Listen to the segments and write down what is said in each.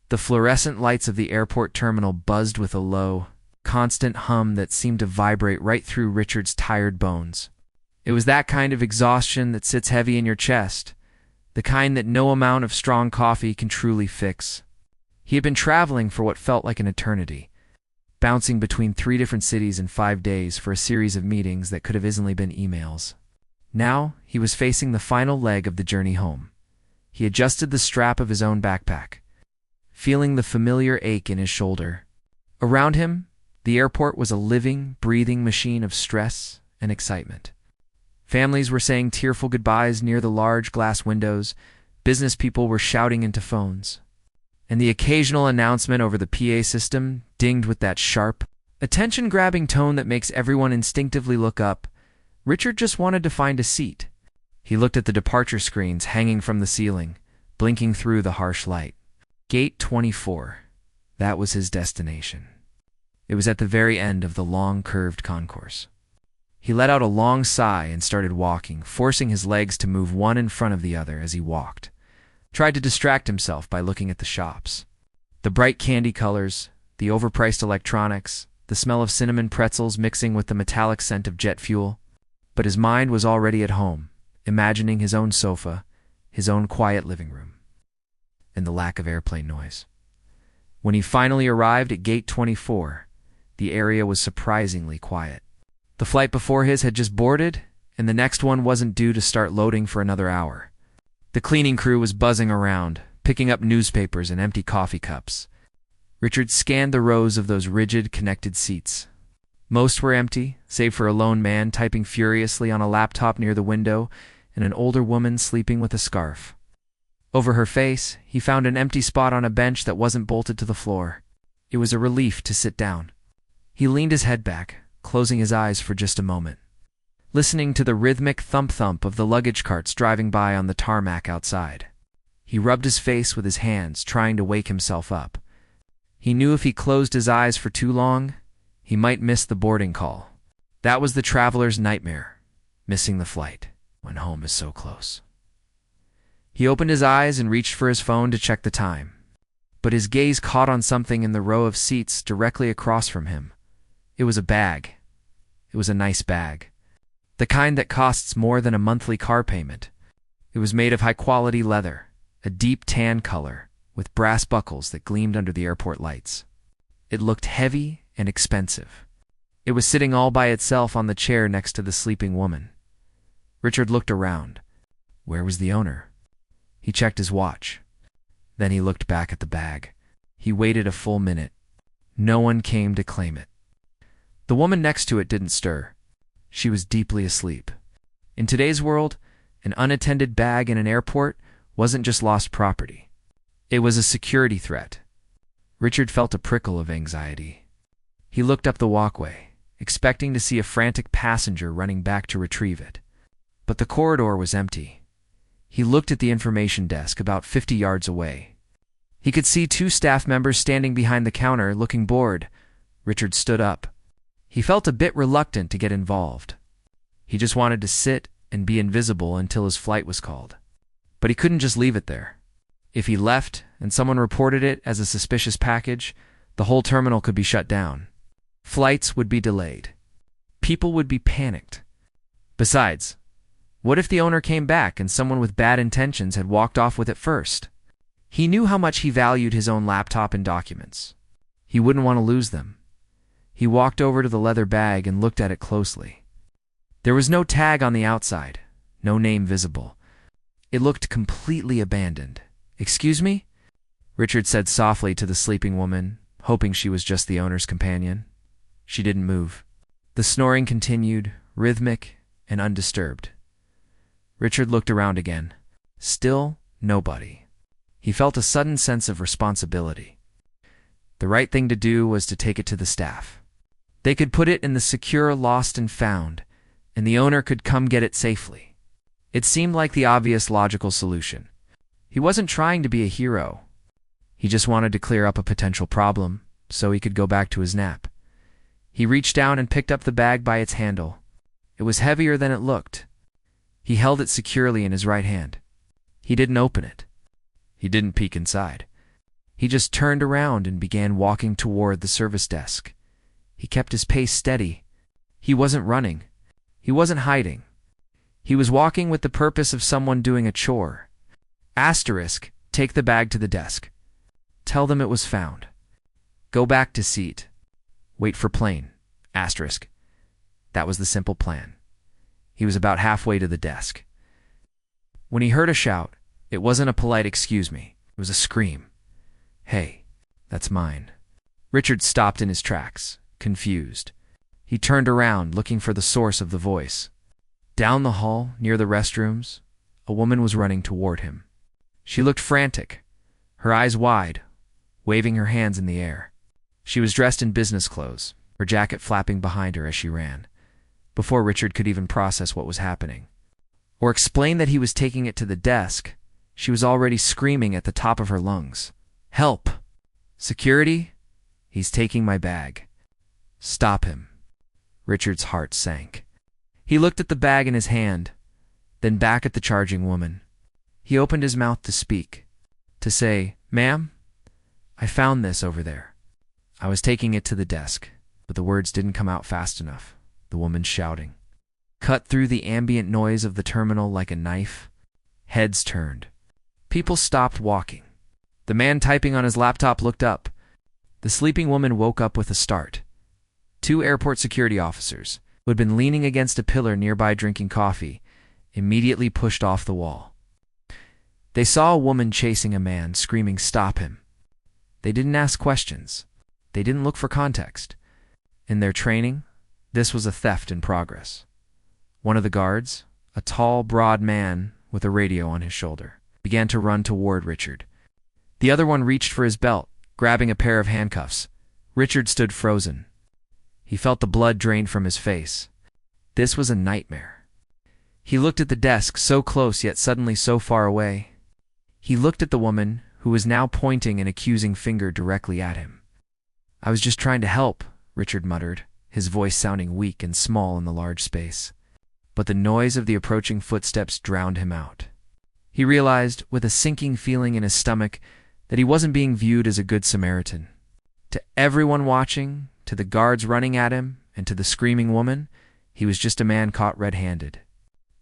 The fluorescent lights of the airport terminal buzzed with a low, constant hum that seemed to vibrate right through Richard's tired bones. It was that kind of exhaustion that sits heavy in your chest, the kind that no amount of strong coffee can truly fix. He had been traveling for what felt like an eternity, bouncing between 3 different cities in 5 days for a series of meetings that could have easily been emails. Now he was facing the final leg of the journey home. He adjusted the strap of his own backpack, feeling the familiar ache in his shoulder. Around him, the airport was a living, breathing machine of stress and excitement. Families were saying tearful goodbyes near the large glass windows, business people were shouting into phones, and the occasional announcement over the PA system dinged with that sharp, attention-grabbing tone that makes everyone instinctively look up. Richard just wanted to find a seat. He looked at the departure screens hanging from the ceiling, blinking through the harsh light. Gate 24. That was his destination. It was at the very end of the long, curved concourse. He let out a long sigh and started walking, forcing his legs to move one in front of the other as he walked. Tried to distract himself by looking at the shops. The bright candy colors, the overpriced electronics, the smell of cinnamon pretzels mixing with the metallic scent of jet fuel. But his mind was already at home, imagining his own sofa, his own quiet living room, and the lack of airplane noise. When he finally arrived at Gate 24, the area was surprisingly quiet. The flight before his had just boarded, and the next one wasn't due to start loading for another hour. The cleaning crew was buzzing around, picking up newspapers and empty coffee cups. Richard scanned the rows of those rigid, connected seats. Most were empty, save for a lone man typing furiously on a laptop near the window and an older woman sleeping with a scarf. Over her face, he found an empty spot on a bench that wasn't bolted to the floor. It was a relief to sit down. He leaned his head back, closing his eyes for just a moment, listening to the rhythmic thump-thump of the luggage carts driving by on the tarmac outside. He rubbed his face with his hands, trying to wake himself up. He knew if he closed his eyes for too long, he might miss the boarding call. That was the traveler's nightmare, missing the flight when home is so close. He opened his eyes and reached for his phone to check the time, but his gaze caught on something in the row of seats directly across from him. It was a bag. It was a nice bag. The kind that costs more than a monthly car payment. It was made of high-quality leather, a deep tan color, with brass buckles that gleamed under the airport lights. It looked heavy and expensive. It was sitting all by itself on the chair next to the sleeping woman. Richard looked around. Where was the owner? He checked his watch. Then he looked back at the bag. He waited a full minute. No one came to claim it. The woman next to it didn't stir. She was deeply asleep. In today's world, an unattended bag in an airport wasn't just lost property. It was a security threat. Richard felt a prickle of anxiety. He looked up the walkway, expecting to see a frantic passenger running back to retrieve it. But the corridor was empty. He looked at the information desk about 50 yards away. He could see 2 staff members standing behind the counter, looking bored. Richard stood up. He felt a bit reluctant to get involved. He just wanted to sit and be invisible until his flight was called. But he couldn't just leave it there. If he left and someone reported it as a suspicious package, the whole terminal could be shut down. Flights would be delayed. People would be panicked. Besides, what if the owner came back and someone with bad intentions had walked off with it first? He knew how much he valued his own laptop and documents. He wouldn't want to lose them. He walked over to the leather bag and looked at it closely. There was no tag on the outside, no name visible. It looked completely abandoned. "Excuse me?" Richard said softly to the sleeping woman, hoping she was just the owner's companion. She didn't move. The snoring continued, rhythmic and undisturbed. Richard looked around again. Still nobody. He felt a sudden sense of responsibility. The right thing to do was to take it to the staff. They could put it in the secure lost and found, and the owner could come get it safely. It seemed like the obvious logical solution. He wasn't trying to be a hero. He just wanted to clear up a potential problem, so he could go back to his nap. He reached down and picked up the bag by its handle. It was heavier than it looked. He held it securely in his right hand. He didn't open it. He didn't peek inside. He just turned around and began walking toward the service desk. He kept his pace steady. He wasn't running. He wasn't hiding. He was walking with the purpose of someone doing a chore. Asterisk, take the bag to the desk. Tell them it was found. Go back to seat. Wait for plane. Asterisk. That was the simple plan. He was about halfway to the desk. When he heard a shout, it wasn't a polite "excuse me." It was a scream. "Hey, that's mine." Richard stopped in his tracks, confused. He turned around, looking for the source of the voice. Down the hall, near the restrooms, a woman was running toward him. She looked frantic, her eyes wide, waving her hands in the air. She was dressed in business clothes, her jacket flapping behind her as she ran. Before Richard could even process what was happening, or explain that he was taking it to the desk, she was already screaming at the top of her lungs. "Help! Security! He's taking my bag. Stop him." Richard's heart sank. He looked at the bag in his hand, then back at the charging woman. He opened his mouth to speak, to say, "Ma'am, I found this over there. I was taking it to the desk," but the words didn't come out fast enough. The woman shouting cut through the ambient noise of the terminal like a knife. Heads turned. People stopped walking. The man typing on his laptop looked up. The sleeping woman woke up with a start. Two airport security officers, who had been leaning against a pillar nearby drinking coffee, immediately pushed off the wall. They saw a woman chasing a man, screaming, "Stop him." They didn't ask questions. They didn't look for context. In their training, this was a theft in progress. One of the guards, a tall, broad man with a radio on his shoulder, began to run toward Richard. The other one reached for his belt, grabbing a pair of handcuffs. Richard stood frozen. He felt the blood drained from his face. This was a nightmare. He looked at the desk, so close yet suddenly so far away. He looked at the woman, who was now pointing an accusing finger directly at him. "I was just trying to help," Richard muttered, his voice sounding weak and small in the large space. But the noise of the approaching footsteps drowned him out. He realized, with a sinking feeling in his stomach, that he wasn't being viewed as a good Samaritan. To everyone watching, to the guards running at him, and to the screaming woman, he was just a man caught red-handed.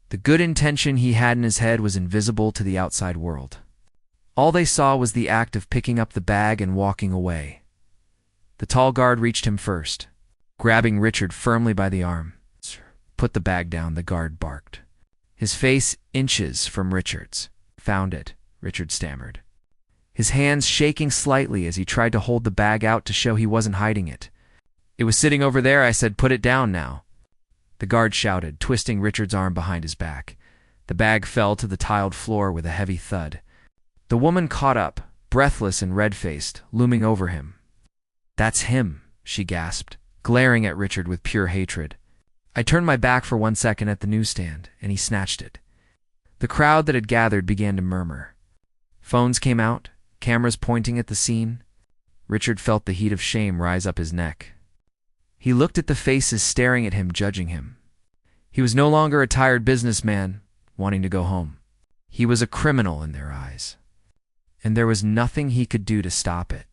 The good intention he had in his head was invisible to the outside world. All they saw was the act of picking up the bag and walking away. The tall guard reached him first, grabbing Richard firmly by the arm. "Put the bag down," the guard barked. His face inches from Richard's. "Found it," Richard stammered, his hands shaking slightly as he tried to hold the bag out to show he wasn't hiding it. "It was sitting over there. I said put it down now," the guard shouted, twisting Richard's arm behind his back. The bag fell to the tiled floor with a heavy thud. The woman caught up, breathless and red-faced, looming over him. "That's him," she gasped, glaring at Richard with pure hatred. I turned my back for 1 second at the newsstand, and he snatched it. The crowd that had gathered began to murmur. Phones came out, cameras pointing at the scene. Richard felt the heat of shame rise up his neck. He looked at the faces staring at him, judging him. He was no longer a tired businessman wanting to go home. He was a criminal in their eyes, and there was nothing he could do to stop it.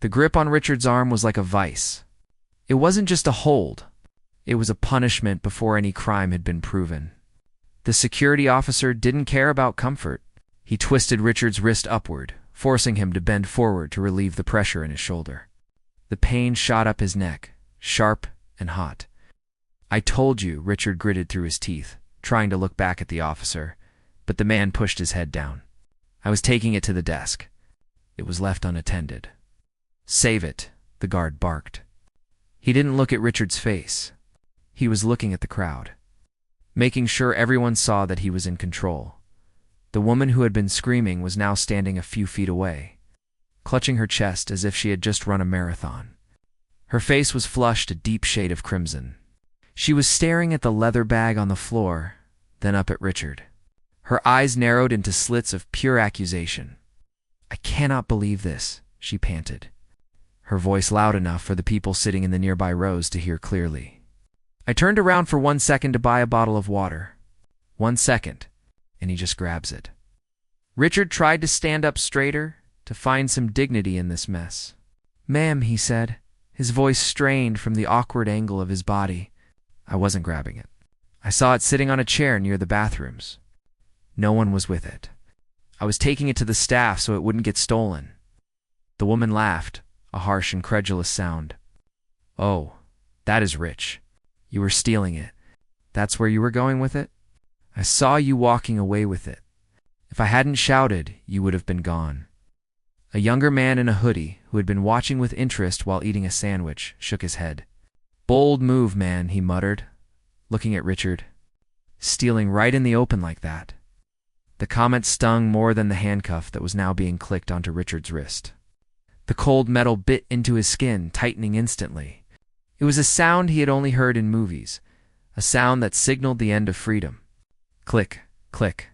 The grip on Richard's arm was like a vice. It wasn't just a hold. It was a punishment before any crime had been proven. The security officer didn't care about comfort. He twisted Richard's wrist upward, forcing him to bend forward to relieve the pressure in his shoulder. The pain shot up his neck, sharp and hot. "I told you," Richard gritted through his teeth, trying to look back at the officer, but the man pushed his head down. "I was taking it to the desk. It was left unattended." "Save it," the guard barked. He didn't look at Richard's face. He was looking at the crowd, making sure everyone saw that he was in control. The woman who had been screaming was now standing a few feet away, clutching her chest as if she had just run a marathon. Her face was flushed a deep shade of crimson. She was staring at the leather bag on the floor, then up at Richard. Her eyes narrowed into slits of pure accusation. "I cannot believe this," she panted, her voice loud enough for the people sitting in the nearby rows to hear clearly. I turned around for 1 second to buy a bottle of water. 1 second, and he just grabs it. Richard tried to stand up straighter, to find some dignity in this mess. "Ma'am," he said, his voice strained from the awkward angle of his body. "I wasn't grabbing it. I saw it sitting on a chair near the bathrooms. No one was with it. I was taking it to the staff so it wouldn't get stolen." The woman laughed, a harsh, incredulous sound. "Oh, that is rich. You were stealing it. That's where you were going with it? I saw you walking away with it. If I hadn't shouted, you would have been gone." A younger man in a hoodie, who had been watching with interest while eating a sandwich, shook his head. "Bold move, man," he muttered, looking at Richard. "Stealing right in the open like that." The comment stung more than the handcuff that was now being clicked onto Richard's wrist. The cold metal bit into his skin, tightening instantly. It was a sound he had only heard in movies, a sound that signaled the end of freedom. Click, click.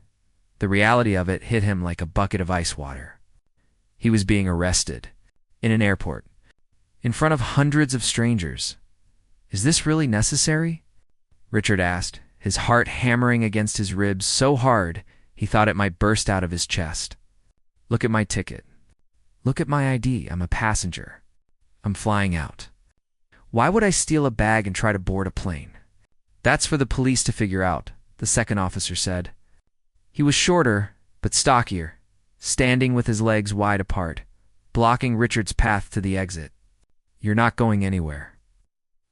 The reality of it hit him like a bucket of ice water. He was being arrested, in an airport, in front of hundreds of strangers. "Is this really necessary?" Richard asked, his heart hammering against his ribs so hard he thought it might burst out of his chest. "Look at my ticket. Look at my ID. I'm a passenger. I'm flying out. Why would I steal a bag and try to board a plane?" "That's for the police to figure out," the second officer said. He was shorter, but stockier, standing with his legs wide apart, blocking Richard's path to the exit. "You're not going anywhere."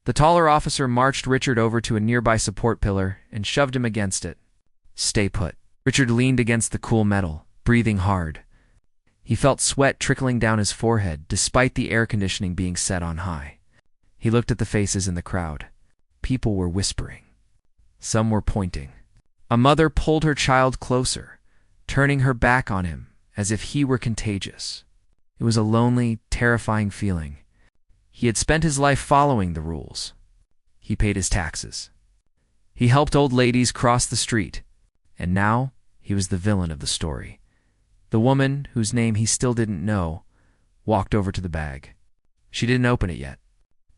The taller officer marched Richard over to a nearby support pillar and shoved him against it. "Stay put." Richard leaned against the cool metal, breathing hard. He felt sweat trickling down his forehead, despite the air conditioning being set on high. He looked at the faces in the crowd. People were whispering. Some were pointing. A mother pulled her child closer, turning her back on him as if he were contagious. It was a lonely, terrifying feeling. He had spent his life following the rules. He paid his taxes. He helped old ladies cross the street, and now he was the villain of the story. The woman, whose name he still didn't know, walked over to the bag. She didn't open it yet.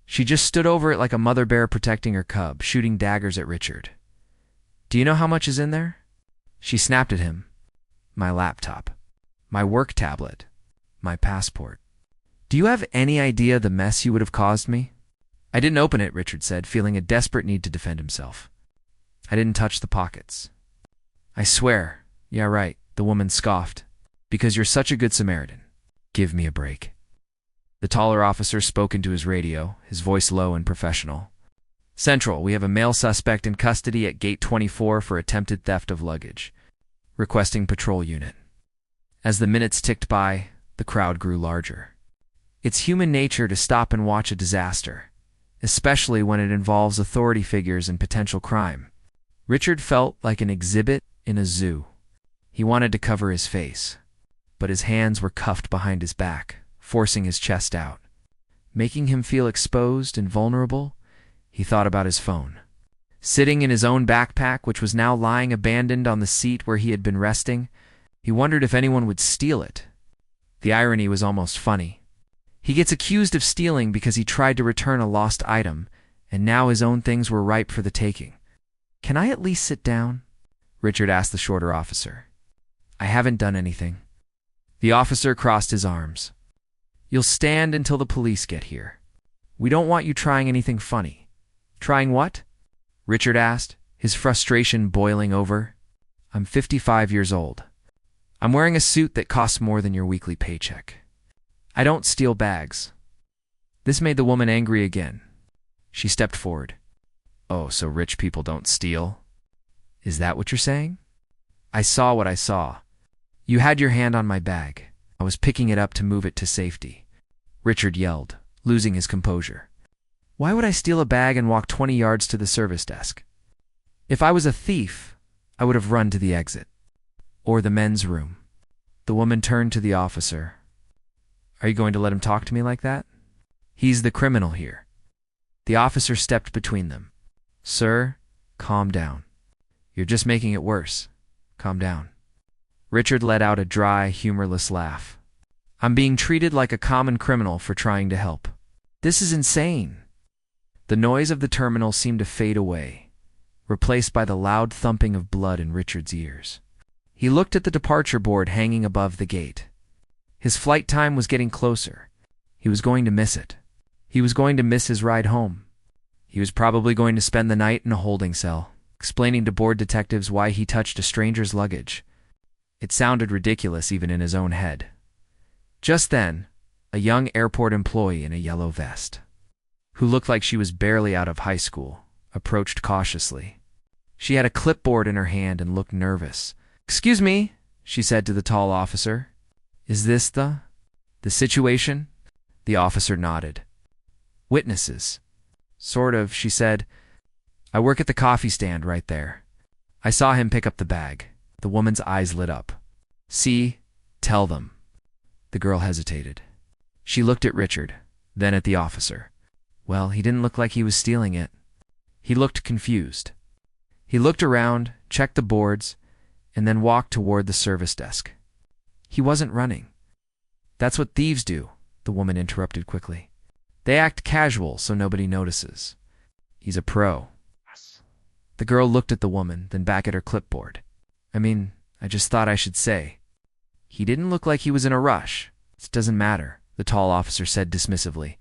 She just stood over it like a mother bear protecting her cub, shooting daggers at Richard. "Do you know how much is in there?" She snapped at him. "My laptop. My work tablet. My passport. Do you have any idea the mess you would have caused me?" "I didn't open it," Richard said, feeling a desperate need to defend himself. "I didn't touch the pockets." "I swear." "Yeah, right," the woman scoffed. "Because you're such a good Samaritan. Give me a break." The taller officer spoke into his radio, his voice low and professional. "Central, we have a male suspect in custody at Gate 24 for attempted theft of luggage. Requesting patrol unit." As the minutes ticked by, the crowd grew larger. It's human nature to stop and watch a disaster, especially when it involves authority figures and potential crime. Richard felt like an exhibit in a zoo. He wanted to cover his face, but his hands were cuffed behind his back, forcing his chest out. Making him feel exposed and vulnerable, he thought about his phone. Sitting in his own backpack, which was now lying abandoned on the seat where he had been resting, he wondered if anyone would steal it. The irony was almost funny. He gets accused of stealing because he tried to return a lost item, and now his own things were ripe for the taking. "Can I at least sit down?" Richard asked the shorter officer. "I haven't done anything." The officer crossed his arms. "You'll stand until the police get here. We don't want you trying anything funny." "Trying what?" Richard asked, his frustration boiling over. "I'm 55 years old. I'm wearing a suit that costs more than your weekly paycheck. I don't steal bags." This made the woman angry again. She stepped forward. "Oh, so rich people don't steal? Is that what you're saying?" "I saw what I saw. You had your hand on my bag. I was picking it up to move it to safety." Richard yelled, losing his composure. "Why would I steal a bag and walk 20 yards to the service desk? If I was a thief, I would have run to the exit. Or the men's room." The woman turned to the officer. "Are you going to let him talk to me like that? He's the criminal here." The officer stepped between them. "Sir, calm down. You're just making it worse. Calm down." Richard let out a dry, humorless laugh. "I'm being treated like a common criminal for trying to help. This is insane." The noise of the terminal seemed to fade away, replaced by the loud thumping of blood in Richard's ears. He looked at the departure board hanging above the gate. His flight time was getting closer. He was going to miss it. He was going to miss his ride home. He was probably going to spend the night in a holding cell, explaining to bored detectives why he touched a stranger's luggage. It sounded ridiculous even in his own head. Just then, a young airport employee in a yellow vest, who looked like she was barely out of high school, approached cautiously. She had a clipboard in her hand and looked nervous. "Excuse me," she said to the tall officer. "Is this the situation?" The officer nodded. "Witnesses." "Sort of," she said. "I work at the coffee stand right there. I saw him pick up the bag." The woman's eyes lit up. "See, tell them." The girl hesitated. She looked at Richard, then at the officer. Well, he didn't look like he was stealing it. He looked confused. He looked around, checked the boards, and then walked toward the service desk. He wasn't running. "That's what thieves do," the woman interrupted quickly. "They act casual so nobody notices. He's a pro." The girl looked at the woman, then back at her clipboard. I just thought I should say. He didn't look like he was in a rush. It doesn't matter, the tall officer said dismissively.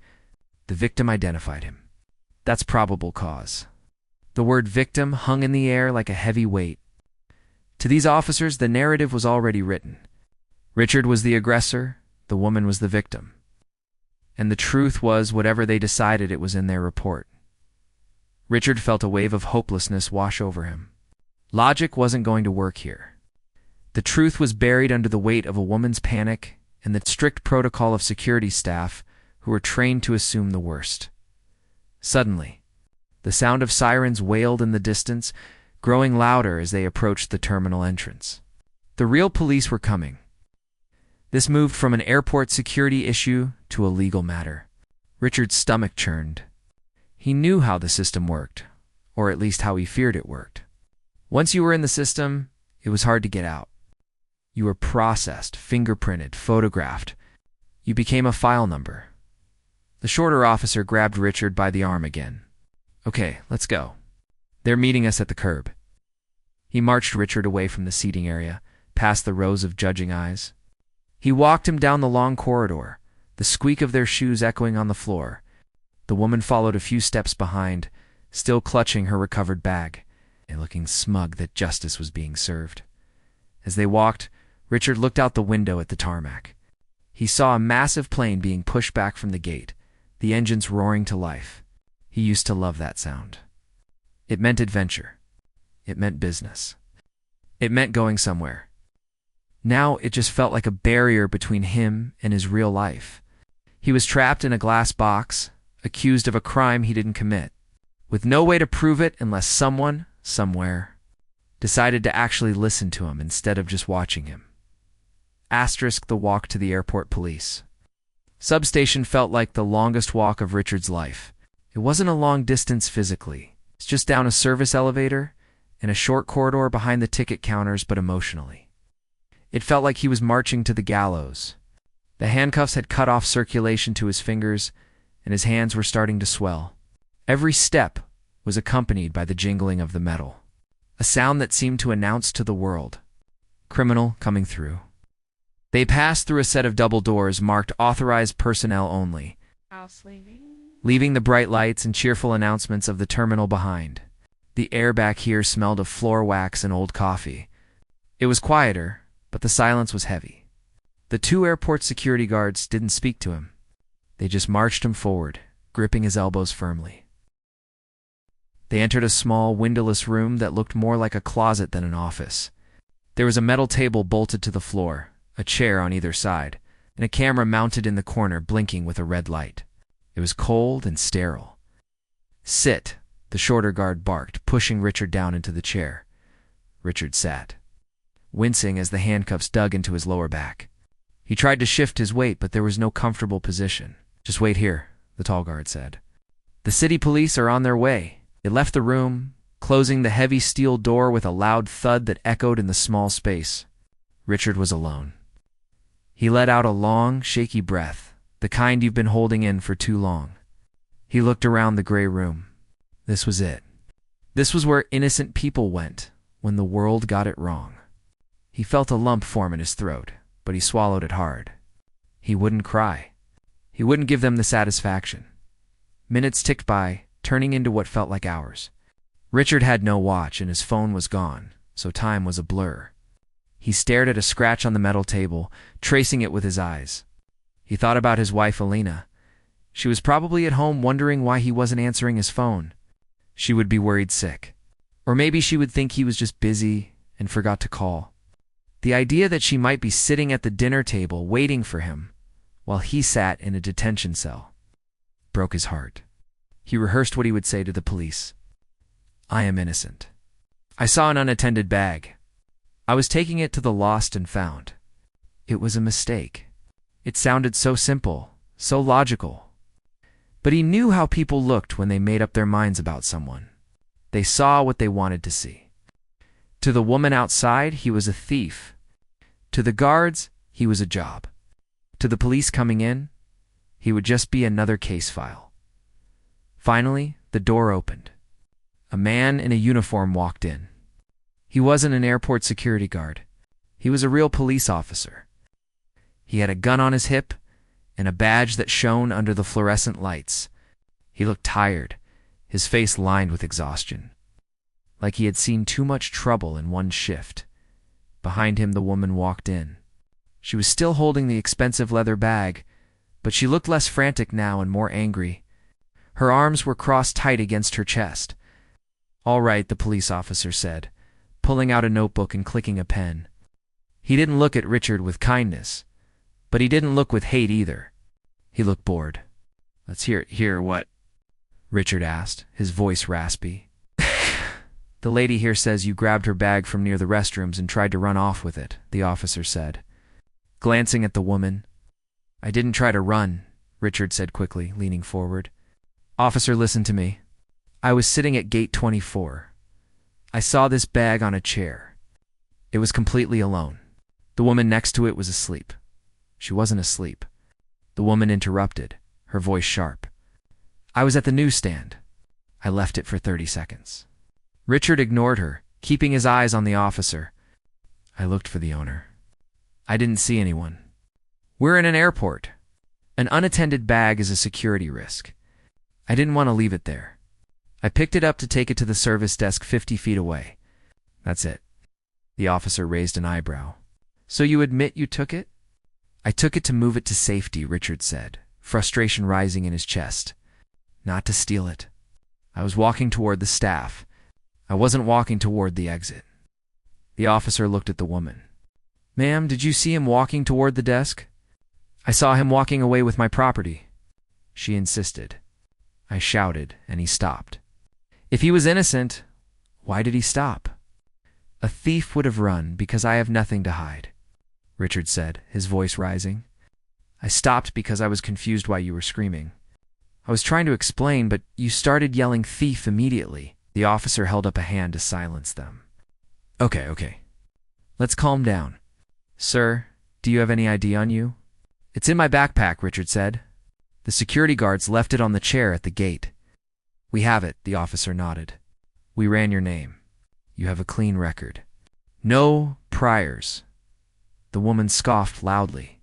The victim identified him. That's probable cause. The word victim hung in the air like a heavy weight. To these officers, the narrative was already written. Richard was the aggressor, the woman was the victim. And the truth was whatever they decided, it was in their report. Richard felt a wave of hopelessness wash over him. Logic wasn't going to work here. The truth was buried under the weight of a woman's panic and the strict protocol of security staff who were trained to assume the worst. Suddenly, the sound of sirens wailed in the distance, growing louder as they approached the terminal entrance. The real police were coming. This moved from an airport security issue to a legal matter. Richard's stomach churned. He knew how the system worked, or at least how he feared it worked. Once you were in the system, it was hard to get out. You were processed, fingerprinted, photographed. You became a file number. The shorter officer grabbed Richard by the arm again. "Okay, let's go. They're meeting us at the curb." He marched Richard away from the seating area, past the rows of judging eyes. He walked him down the long corridor, the squeak of their shoes echoing on the floor. The woman followed a few steps behind, still clutching her recovered bag, and looking smug that justice was being served. As they walked, Richard looked out the window at the tarmac. He saw a massive plane being pushed back from the gate, the engines roaring to life. He used to love that sound. It meant adventure. It meant business. It meant going somewhere. Now it just felt like a barrier between him and his real life. He was trapped in a glass box, accused of a crime he didn't commit, with no way to prove it unless someone, somewhere, decided to actually listen to him instead of just watching him. Asterisk the walk to the airport police. Substation felt like the longest walk of Richard's life. It wasn't a long distance physically. It's just down a service elevator and a short corridor behind the ticket counters, but emotionally. It felt like he was marching to the gallows. The handcuffs had cut off circulation to his fingers, and his hands were starting to swell. Every step was accompanied by the jingling of the metal, a sound that seemed to announce to the world, criminal coming through. They passed through a set of double doors marked authorized personnel only, leaving the bright lights and cheerful announcements of the terminal behind. The air back here smelled of floor wax and old coffee. It was quieter, but the silence was heavy. The two airport security guards didn't speak to him. They just marched him forward, gripping his elbows firmly. They entered a small, windowless room that looked more like a closet than an office. There was a metal table bolted to the floor, a chair on either side, and a camera mounted in the corner blinking with a red light. It was cold and sterile. "Sit," the shorter guard barked, pushing Richard down into the chair. Richard sat, wincing as the handcuffs dug into his lower back. He tried to shift his weight, but there was no comfortable position. "Just wait here," the tall guard said. "The city police are on their way." They left the room, closing the heavy steel door with a loud thud that echoed in the small space. Richard was alone. He let out a long, shaky breath, the kind you've been holding in for too long. He looked around the gray room. This was it. This was where innocent people went when the world got it wrong. He felt a lump form in his throat, but he swallowed it hard. He wouldn't cry. He wouldn't give them the satisfaction. Minutes ticked by, turning into what felt like hours. Richard had no watch and his phone was gone, so time was a blur. He stared at a scratch on the metal table, tracing it with his eyes. He thought about his wife, Alina. She was probably at home wondering why he wasn't answering his phone. She would be worried sick. Or maybe she would think he was just busy and forgot to call. The idea that she might be sitting at the dinner table waiting for him while he sat in a detention cell broke his heart. He rehearsed what he would say to the police. I am innocent. I saw an unattended bag. I was taking it to the lost and found. It was a mistake. It sounded so simple, so logical. But he knew how people looked when they made up their minds about someone. They saw what they wanted to see. To the woman outside, he was a thief. To the guards, he was a job. To the police coming in, he would just be another case file. Finally, the door opened. A man in a uniform walked in. He wasn't an airport security guard. He was a real police officer. He had a gun on his hip and a badge that shone under the fluorescent lights. He looked tired, his face lined with exhaustion, like he had seen too much trouble in one shift. Behind him, the woman walked in. She was still holding the expensive leather bag, but she looked less frantic now and more angry. Her arms were crossed tight against her chest. All right, the police officer said, pulling out a notebook and clicking a pen. He didn't look at Richard with kindness, but he didn't look with hate either. He looked bored. Let's hear what? Richard asked, his voice raspy. The lady here says you grabbed her bag from near the restrooms and tried to run off with it, the officer said, glancing at the woman. I didn't try to run, Richard said quickly, leaning forward. Officer, listen to me. I was sitting at gate 24. I saw this bag on a chair. It was completely alone. The woman next to it was asleep. She wasn't asleep. The woman interrupted, her voice sharp. I was at the newsstand. I left it for 30 seconds. Richard ignored her, keeping his eyes on the officer. I looked for the owner. I didn't see anyone. We're in an airport. An unattended bag is a security risk. I didn't want to leave it there. I picked it up to take it to the service desk 50 feet away. That's it. The officer raised an eyebrow. So you admit you took it? I took it to move it to safety, Richard said, frustration rising in his chest. Not to steal it. I was walking toward the staff. I wasn't walking toward the exit. The officer looked at the woman. Ma'am, did you see him walking toward the desk? I saw him walking away with my property. She insisted. I shouted, and he stopped. If he was innocent, why did he stop? A thief would have run because I have nothing to hide, Richard said, his voice rising. I stopped because I was confused why you were screaming. I was trying to explain, but you started yelling thief immediately. The officer held up a hand to silence them. Okay. Let's calm down. Sir, do you have any ID on you? It's in my backpack, Richard said. The security guards left it on the chair at the gate. We have it, the officer nodded. We ran your name. You have a clean record. No priors. The woman scoffed loudly.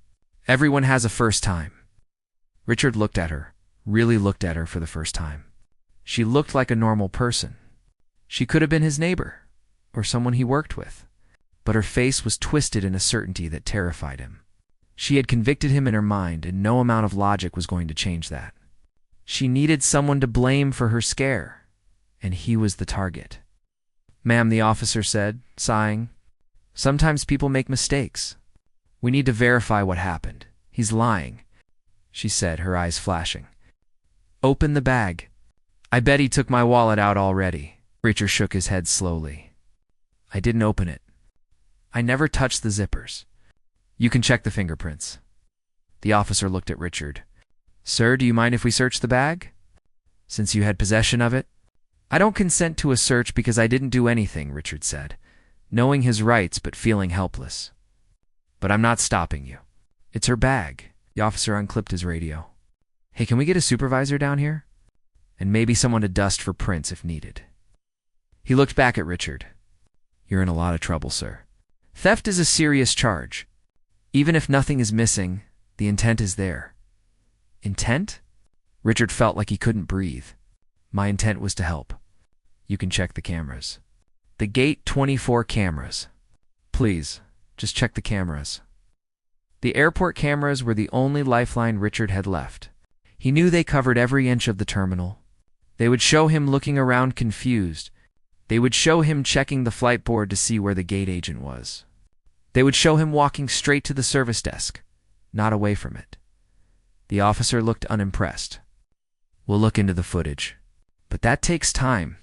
Everyone has a first time. Richard looked at her, really looked at her for the first time. She looked like a normal person. She could have been his neighbor, or someone he worked with. But her face was twisted in a certainty that terrified him. She had convicted him in her mind, and no amount of logic was going to change that. She needed someone to blame for her scare, and he was the target. Ma'am, the officer said, sighing. Sometimes people make mistakes. We need to verify what happened. He's lying, she said, her eyes flashing. Open the bag. I bet he took my wallet out already. Richard shook his head slowly. I didn't open it. I never touched the zippers. You can check the fingerprints. The officer looked at Richard. Sir, do you mind if we search the bag? Since you had possession of it? I don't consent to a search because I didn't do anything, Richard said, knowing his rights but feeling helpless. But I'm not stopping you. It's her bag. The officer unclipped his radio. Hey, can we get a supervisor down here? And maybe someone to dust for prints if needed. He looked back at Richard. You're in a lot of trouble, sir. Theft is a serious charge. Even if nothing is missing, The intent is there. Intent? Richard felt like he couldn't breathe. My intent was to help. You can check the cameras. The Gate 24 cameras. Please, just check the cameras. The airport cameras were the only lifeline Richard had left. He knew they covered every inch of the terminal. They would show him looking around confused. They would show him checking the flight board to see where the gate agent was. They would show him walking straight to the service desk, not away from it. The officer looked unimpressed. We'll look into the footage, but that takes time.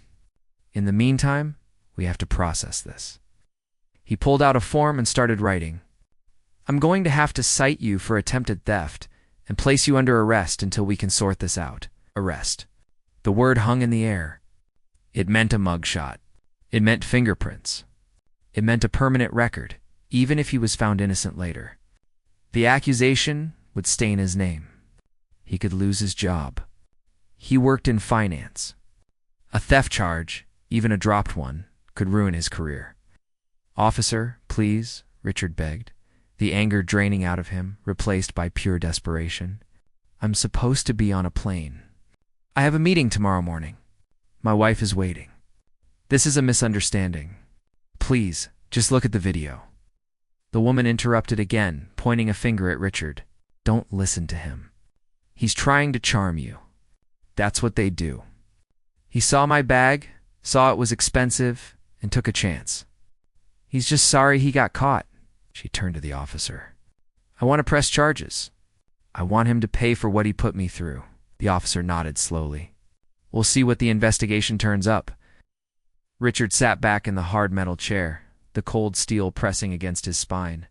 In the meantime, we have to process this. He pulled out a form and started writing. I'm going to have to cite you for attempted theft and place you under arrest until we can sort this out. Arrest. The word hung in the air. It meant a mugshot. It meant fingerprints. It meant a permanent record, even if he was found innocent later. The accusation would stain his name. He could lose his job. He worked in finance. A theft charge, even a dropped one, could ruin his career. Officer, please, Richard begged, the anger draining out of him, replaced by pure desperation. I'm supposed to be on a plane. I have a meeting tomorrow morning. My wife is waiting. This is a misunderstanding. Please, just look at the video. The woman interrupted again, pointing a finger at Richard. Don't listen to him. He's trying to charm you. That's what they do. He saw my bag, saw it was expensive, and took a chance. He's just sorry he got caught. She turned to the officer. I want to press charges. I want him to pay for what he put me through. The officer nodded slowly. We'll see what the investigation turns up. Richard sat back in the hard metal chair, the cold steel pressing against his spine.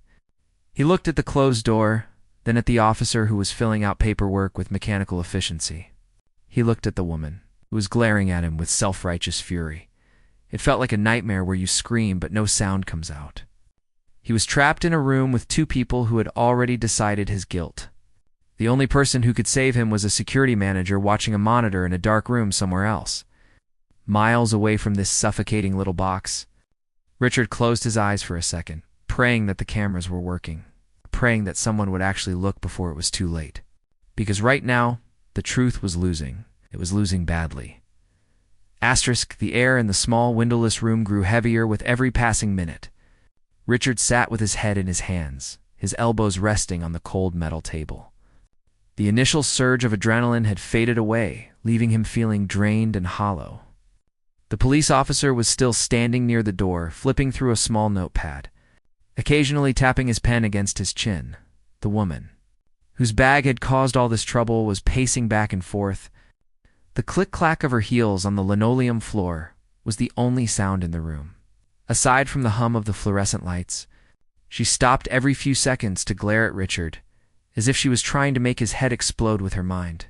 He looked at the closed door, then at the officer who was filling out paperwork with mechanical efficiency. He looked at the woman, who was glaring at him with self-righteous fury. It felt like a nightmare where you scream but no sound comes out. He was trapped in a room with two people who had already decided his guilt. The only person who could save him was a security manager watching a monitor in a dark room somewhere else. Miles away from this suffocating little box. Richard closed his eyes for a second, praying that the cameras were working, praying that someone would actually look before it was too late. Because right now, the truth was losing. It was losing badly. Asterisk, the air in the small, windowless room grew heavier with every passing minute. Richard sat with his head in his hands, his elbows resting on the cold metal table. The initial surge of adrenaline had faded away, leaving him feeling drained and hollow. The police officer was still standing near the door, flipping through a small notepad, occasionally tapping his pen against his chin. The woman, whose bag had caused all this trouble, was pacing back and forth. The click-clack of her heels on the linoleum floor was the only sound in the room. Aside from the hum of the fluorescent lights, she stopped every few seconds to glare at Richard, as if she was trying to make his head explode with her mind.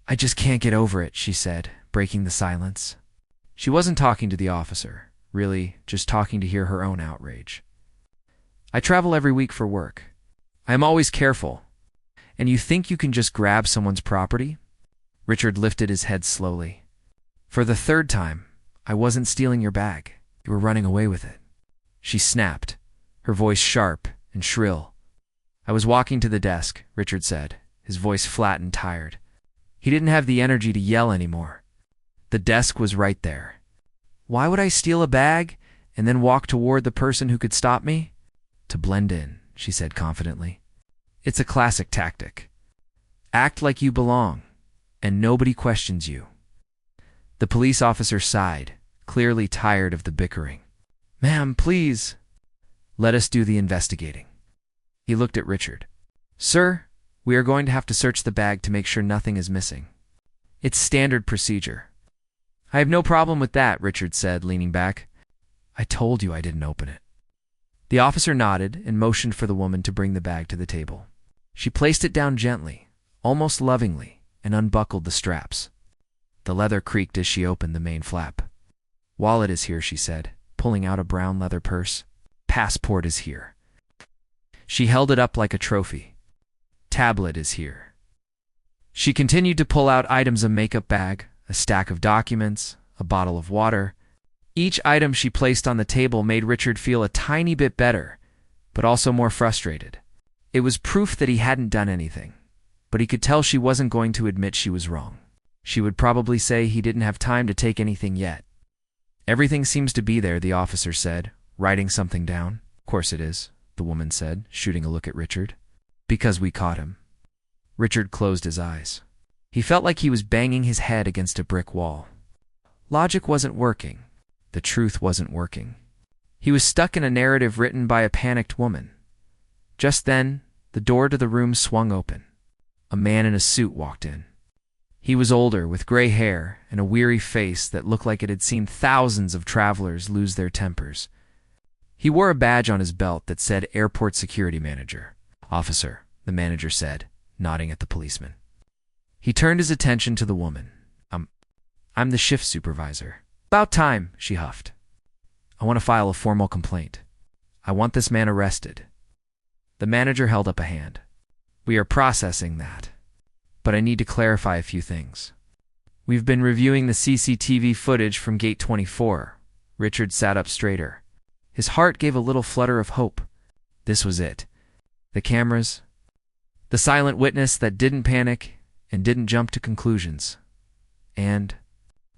I just can't get over it, she said, breaking the silence. She wasn't talking to the officer, really, just talking to hear her own outrage. I travel every week for work. I am always careful. And you think you can just grab someone's property? Richard lifted his head slowly. For the third time, I wasn't stealing your bag. You were running away with it. She snapped, her voice sharp and shrill. I was walking to the desk, Richard said, his voice flat and tired. He didn't have the energy to yell anymore. The desk was right there. Why would I steal a bag and then walk toward the person who could stop me? To blend in, she said confidently. It's a classic tactic. Act like you belong, and nobody questions you. The police officer sighed, clearly tired of the bickering. Ma'am, please. Let us do the investigating. He looked at Richard. Sir, we are going to have to search the bag to make sure nothing is missing. It's standard procedure. I have no problem with that, Richard said, leaning back. I told you I didn't open it. The officer nodded and motioned for the woman to bring the bag to the table. She placed it down gently, almost lovingly, and unbuckled the straps. The leather creaked as she opened the main flap. Wallet is here, she said, pulling out a brown leather purse. Passport is here. She held it up like a trophy. Tablet is here. She continued to pull out items: a makeup bag, a stack of documents, a bottle of water. Each item she placed on the table made Richard feel a tiny bit better, but also more frustrated. It was proof that he hadn't done anything, but he could tell she wasn't going to admit she was wrong. She would probably say he didn't have time to take anything yet. Everything seems to be there, the officer said, writing something down. Of course it is, the woman said, shooting a look at Richard. Because we caught him. Richard closed his eyes. He felt like he was banging his head against a brick wall. Logic wasn't working. The truth wasn't working. He was stuck in a narrative written by a panicked woman. Just then, the door to the room swung open. A man in a suit walked in. He was older, with gray hair and a weary face that looked like it had seen thousands of travelers lose their tempers. He wore a badge on his belt that said Airport Security Manager. Officer, the manager said, nodding at the policeman. He turned his attention to the woman. I'm the shift supervisor. About time, she huffed. I want to file a formal complaint. I want this man arrested. The manager held up a hand. We are processing that. But I need to clarify a few things. We've been reviewing the CCTV footage from Gate 24. Richard sat up straighter. His heart gave a little flutter of hope. This was it. The cameras. The silent witness that didn't panic and didn't jump to conclusions. And,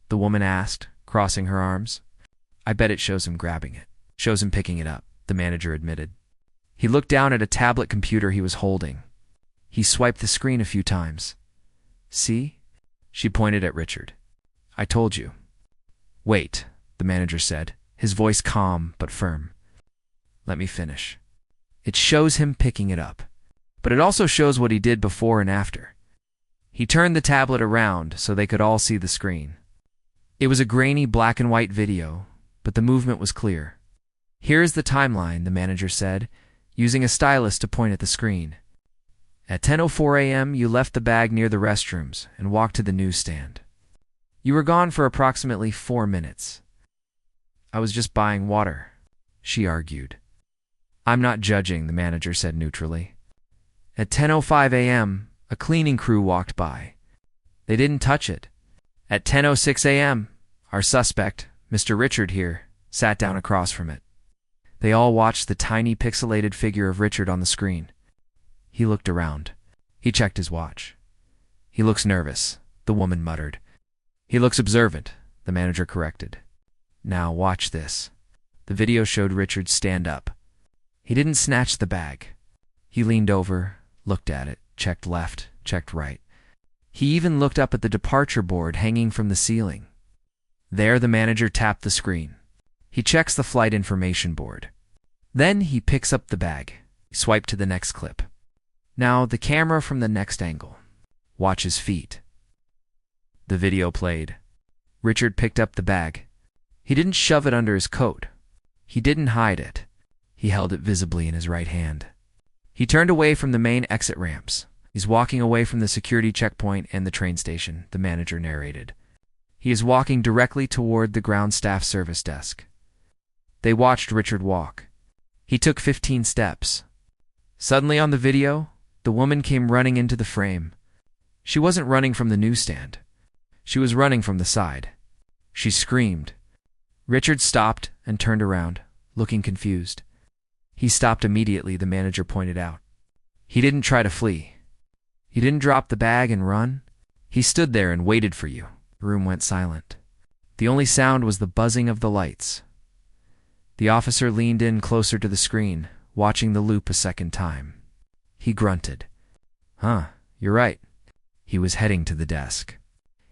the woman asked, crossing her arms. I bet it shows him grabbing it. Shows him picking it up, the manager admitted. He looked down at a tablet computer he was holding. He swiped the screen a few times. See? She pointed at Richard. I told you. Wait, the manager said, his voice calm but firm. Let me finish. It shows him picking it up, but it also shows what he did before and after. He turned the tablet around so they could all see the screen. It was a grainy black and white video, but the movement was clear. Here's the timeline, the manager said, using a stylus to point at the screen. At 10:04 a.m., you left the bag near the restrooms and walked to the newsstand. You were gone for approximately 4 minutes. I was just buying water, she argued. I'm not judging, the manager said neutrally. At 10:05 a.m., a cleaning crew walked by. They didn't touch it. At 10:06 a.m., our suspect, Mr. Richard here, sat down across from it. They all watched the tiny pixelated figure of Richard on the screen. He looked around. He checked his watch. He looks nervous, the woman muttered. He looks observant, the manager corrected. Now watch this. The video showed Richard stand up. He didn't snatch the bag. He leaned over, looked at it, checked left, checked right. He even looked up at the departure board hanging from the ceiling. There the manager tapped the screen. He checks the flight information board. Then he picks up the bag. He swiped to the next clip. Now the camera from the next angle. Watch his feet. The video played. Richard picked up the bag. He didn't shove it under his coat. He didn't hide it. He held it visibly in his right hand. He turned away from the main exit ramps. He's walking away from the security checkpoint and the train station, the manager narrated. He is walking directly toward the ground staff service desk. They watched Richard walk. He took 15 steps. Suddenly on the video, the woman came running into the frame. She wasn't running from the newsstand. She was running from the side. She screamed. Richard stopped and turned around, looking confused. He stopped immediately, the manager pointed out. He didn't try to flee. He didn't drop the bag and run. He stood there and waited for you. The room went silent. The only sound was the buzzing of the lights. The officer leaned in closer to the screen, watching the loop a second time. He grunted. Huh, you're right. He was heading to the desk.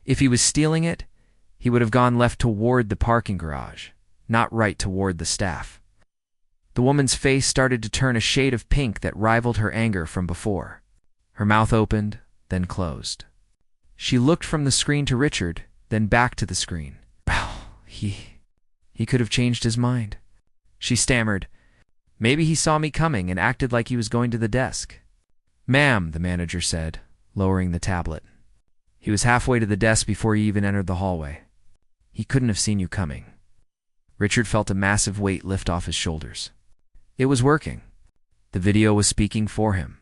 If he was stealing it, he would have gone left toward the parking garage, not right toward the staff. The woman's face started to turn a shade of pink that rivaled her anger from before. Her mouth opened, then closed. She looked from the screen to Richard, then back to the screen. Well, he could have changed his mind. She stammered. Maybe he saw me coming and acted like he was going to the desk. Ma'am, the manager said, lowering the tablet. He was halfway to the desk before he even entered the hallway. He couldn't have seen you coming. Richard felt a massive weight lift off his shoulders. It was working. The video was speaking for him.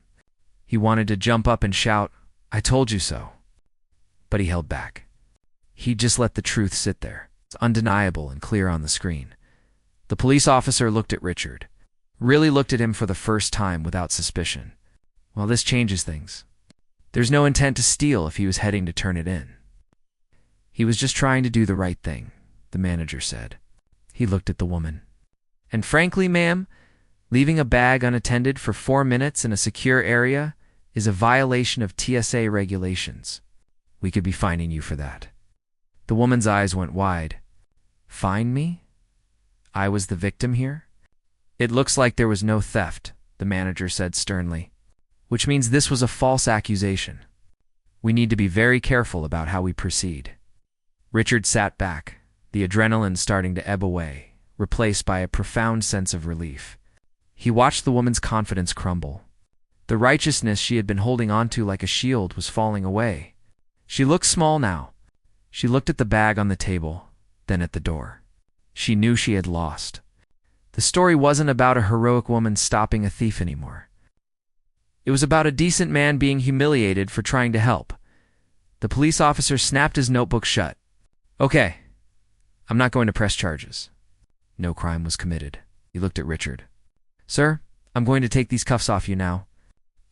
He wanted to jump up and shout, I told you so. But he held back. He just let the truth sit there. It's undeniable and clear on the screen. The police officer looked at Richard. Really looked at him for the first time without suspicion. Well, this changes things. There's no intent to steal if he was heading to turn it in. He was just trying to do the right thing, the manager said. He looked at the woman. And frankly, ma'am, leaving a bag unattended for 4 minutes in a secure area is a violation of TSA regulations. We could be fining you for that. The woman's eyes went wide. Fine me? I was the victim here? It looks like there was no theft, the manager said sternly, which means this was a false accusation. We need to be very careful about how we proceed. Richard sat back, the adrenaline starting to ebb away, replaced by a profound sense of relief. He watched the woman's confidence crumble. The righteousness she had been holding onto like a shield was falling away. She looked small now. She looked at the bag on the table, then at the door. She knew she had lost. The story wasn't about a heroic woman stopping a thief anymore. It was about a decent man being humiliated for trying to help. The police officer snapped his notebook shut. Okay, I'm not going to press charges. No crime was committed. He looked at Richard. Sir, I'm going to take these cuffs off you now.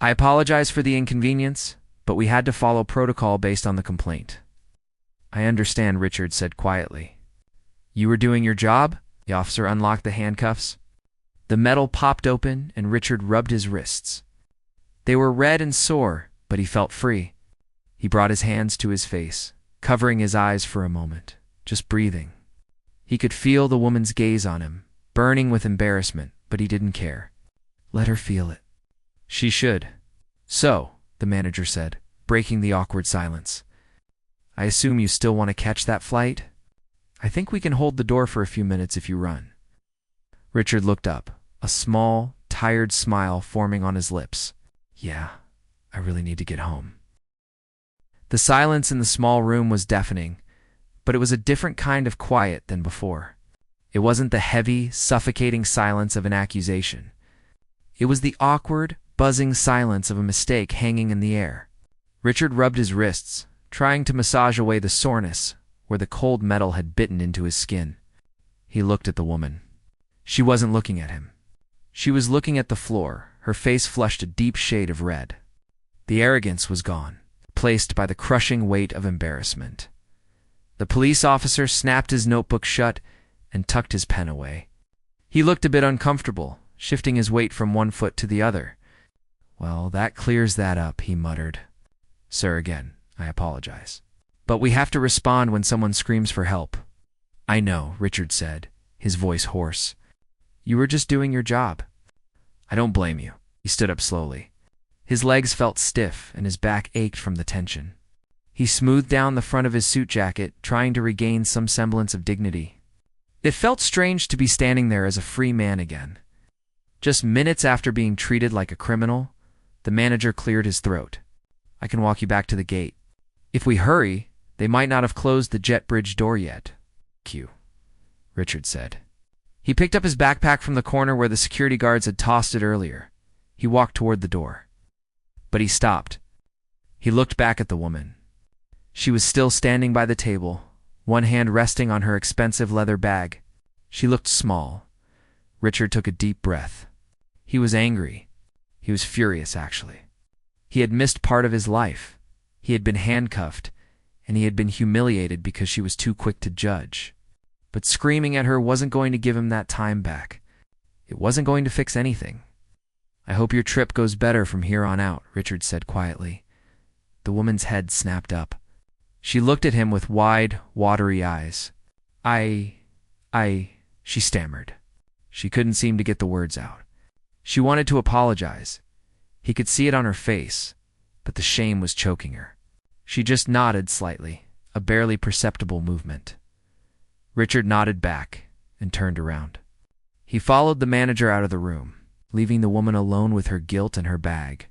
I apologize for the inconvenience, but we had to follow protocol based on the complaint. I understand, Richard said quietly. You were doing your job? The officer unlocked the handcuffs. The metal popped open and Richard rubbed his wrists. They were red and sore, but he felt free. He brought his hands to his face, covering his eyes for a moment, just breathing. He could feel the woman's gaze on him, burning with embarrassment, but he didn't care. Let her feel it. She should. So, the manager said, breaking the awkward silence. I assume you still want to catch that flight? I think we can hold the door for a few minutes if you run. Richard looked up, a small, tired smile forming on his lips. Yeah, I really need to get home. The silence in the small room was deafening, but it was a different kind of quiet than before. It wasn't the heavy, suffocating silence of an accusation. It was the awkward, buzzing silence of a mistake hanging in the air. Richard rubbed his wrists, trying to massage away the soreness where the cold metal had bitten into his skin. He looked at the woman. She wasn't looking at him. She was looking at the floor, her face flushed a deep shade of red. The arrogance was gone, replaced by the crushing weight of embarrassment. The police officer snapped his notebook shut and tucked his pen away. He looked a bit uncomfortable, shifting his weight from one foot to the other. Well, that clears that up, he muttered. Sir, again, I apologize. But we have to respond when someone screams for help. I know, Richard said, his voice hoarse. You were just doing your job. I don't blame you. He stood up slowly. His legs felt stiff and his back ached from the tension. He smoothed down the front of his suit jacket, trying to regain some semblance of dignity. It felt strange to be standing there as a free man again. Just minutes after being treated like a criminal, the manager cleared his throat. I can walk you back to the gate. If we hurry, they might not have closed the jet bridge door yet. Q, Richard said. He picked up his backpack from the corner where the security guards had tossed it earlier. He walked toward the door. But he stopped. He looked back at the woman. She was still standing by the table, one hand resting on her expensive leather bag. She looked small. Richard took a deep breath. He was angry. He was furious, actually. He had missed part of his life. He had been handcuffed, and he had been humiliated because she was too quick to judge. But screaming at her wasn't going to give him that time back. It wasn't going to fix anything. I hope your trip goes better from here on out, Richard said quietly. The woman's head snapped up. She looked at him with wide, watery eyes. She stammered. She couldn't seem to get the words out. She wanted to apologize. He could see it on her face, but the shame was choking her. She just nodded slightly, a barely perceptible movement. Richard nodded back and turned around. He followed the manager out of the room, leaving the woman alone with her guilt and her bag.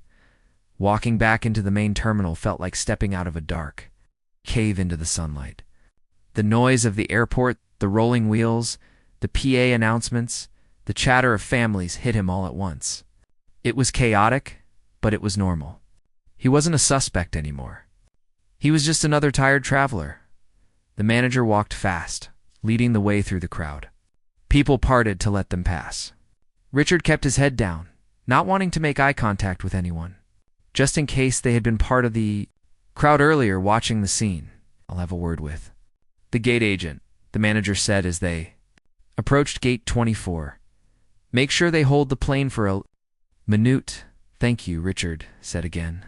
Walking back into the main terminal felt like stepping out of a dark cave into the sunlight. The noise of the airport, the rolling wheels, the PA announcements, the chatter of families hit him all at once. It was chaotic, but it was normal. He wasn't a suspect anymore. He was just another tired traveler. The manager walked fast, leading the way through the crowd. People parted to let them pass. Richard kept his head down, not wanting to make eye contact with anyone. just in case they had been part of the crowd earlier watching the scene. I'll have a word with the gate agent, the manager said as they approached gate 24. Make sure they hold the plane for a minute. Thank you, Richard said again.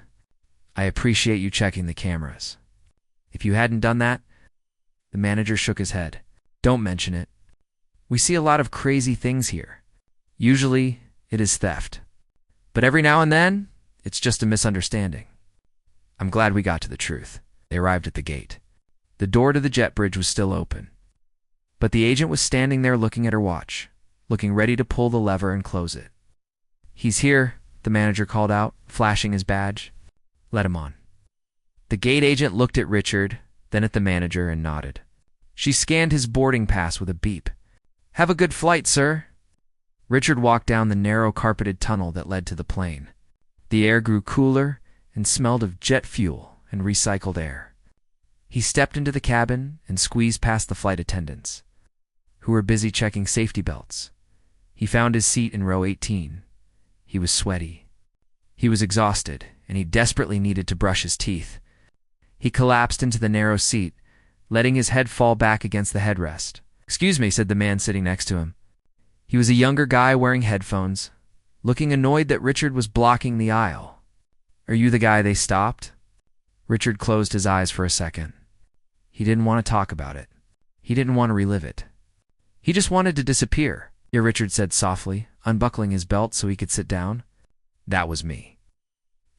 I appreciate you checking the cameras. If you hadn't done that, the manager shook his head. Don't mention it. We see a lot of crazy things here. Usually, it is theft. But every now and then, it's just a misunderstanding. I'm glad we got to the truth. They arrived at the gate. The door to the jet bridge was still open. But the agent was standing there looking at her watch, looking ready to pull the lever and close it. He's here, the manager called out, flashing his badge. Let him on. The gate agent looked at Richard, then at the manager, and nodded. She scanned his boarding pass with a beep. Have a good flight, sir. Richard walked down the narrow carpeted tunnel that led to the plane. The air grew cooler and smelled of jet fuel and recycled air. He stepped into the cabin and squeezed past the flight attendants, who were busy checking safety belts. He found his seat in row 18. He was sweaty. He was exhausted, and he desperately needed to brush his teeth. He collapsed into the narrow seat, letting his head fall back against the headrest. Excuse me, said the man sitting next to him. He was a younger guy wearing headphones, looking annoyed that Richard was blocking the aisle. Are you the guy they stopped? Richard closed his eyes for a second. He didn't want to talk about it. He didn't want to relive it. He just wanted to disappear. Yeah, Richard said softly, unbuckling his belt so he could sit down. That was me.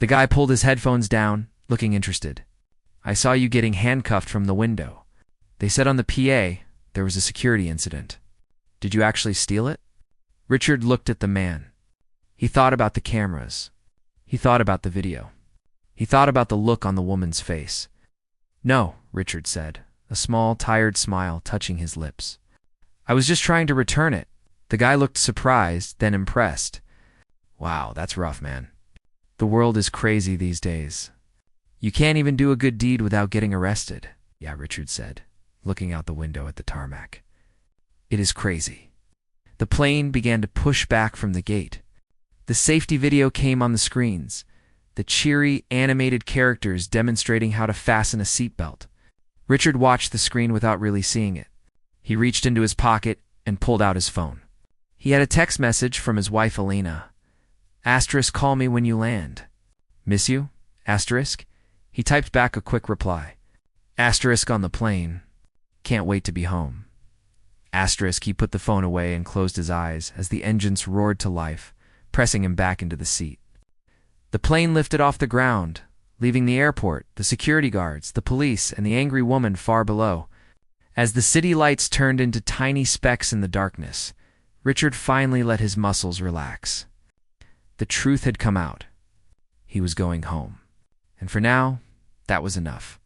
The guy pulled his headphones down, looking interested. I saw you getting handcuffed from the window. They said on the PA there was a security incident. Did you actually steal it? Richard looked at the man. He thought about the cameras. He thought about the video. He thought about the look on the woman's face. No, Richard said, a small, tired smile touching his lips. I was just trying to return it. The guy looked surprised, then impressed. Wow, that's rough, man. The world is crazy these days. You can't even do a good deed without getting arrested. Yeah, Richard said, looking out the window at the tarmac. It is crazy. The plane began to push back from the gate. The safety video came on the screens, the cheery, animated characters demonstrating how to fasten a seatbelt. Richard watched the screen without really seeing it. He reached into his pocket and pulled out his phone. He had a text message from his wife, Alina. *, call me when you land. Miss you? *. He typed back a quick reply. * on the plane. Can't wait to be home. *. He put the phone away and closed his eyes as the engines roared to life, pressing him back into the seat. The plane lifted off the ground, leaving the airport, the security guards, the police, and the angry woman far below. As the city lights turned into tiny specks in the darkness, Richard finally let his muscles relax. The truth had come out. He was going home. And for now, that was enough.